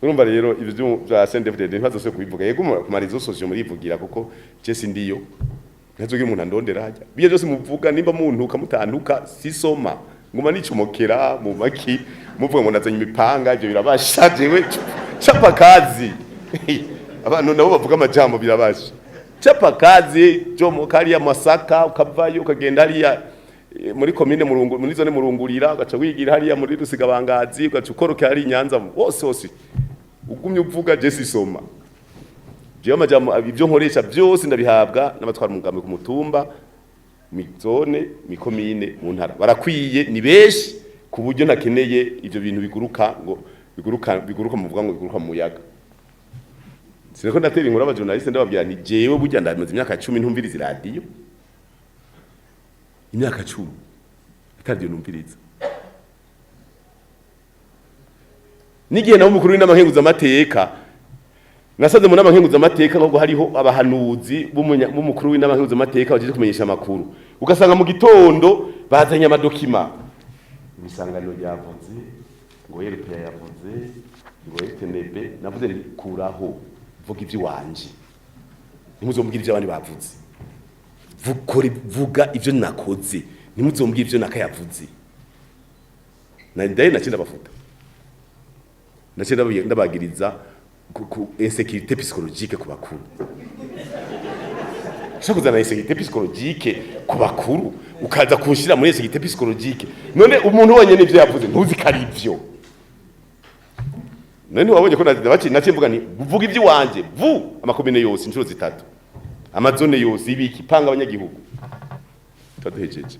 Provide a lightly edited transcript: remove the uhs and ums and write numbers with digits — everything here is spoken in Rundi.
urumva rero ibyo bya CNDD-FDD ntibazose kubivuga yego kumarizo social murivugira kuko je sindiyo ntazogira umuntu andondera hajya biye byose muvuga nimba muntu ukamutantuka sisoma nguma nicumokera mu maki muvuga ngo nazanye imipanga ibyo birabasha jewe chapa kazi abantu nabo bavuga amajambo birabasha chapa kazi jomo kari ya Masaka ukavayo ukagenda hariya muri commune muri zone Murungurira ugaca wigira hariya muri Rusigabangazi ugaca ukoroka hari Nyanza wose ugumye uvuga je sisoma je amajambo ibyo nkoresha byose ndabihabwa n'abatwara umugambi ku mutumba mi zone mi commune mu ntara barakwiye ni beshi ku buryo nakeneye ivyo bintu biguruka ngo biguruka muvuga ngo biguruka mu muyaga sineko ndatera inkuru abajournaliste ndababwira nti jewe burya ndamaze imyaka 10 ntumviriza radio imyaka 10 atari numviriza nigihe nawo mukuru w'inamahenguza amateka nasaze mu namahenguza amateka ngo hariho abahanuzi b'umukuru w'inamahenguza amateka baje kumenyesha amakuru ugasanga mu gitondo bazanye amadokima ibisanganiro ryavuze ngo yerepe yavuze ngo etenebe navuze kuraho vuga ivyo wanje ntimuzombwira ivyo abandi bavuze vuga ivyo nakoze ntimuzombwira ivyo nakayavuze na ndaye nacinda bafuta ndabagiriza ku insécurité psychologique ku bakuru kuzana insécurité psychologique ku bakuru ukaza kunshira muri insécurité psychologique none umuntu wonyene ivyo yavuze ntuzi kari ivyo none wabonye ko nakimvuga ni vuga ivyo wanje amakomine yose inshuro zitatu amazone yose ibiki panga abanyagihugu twaduhejeje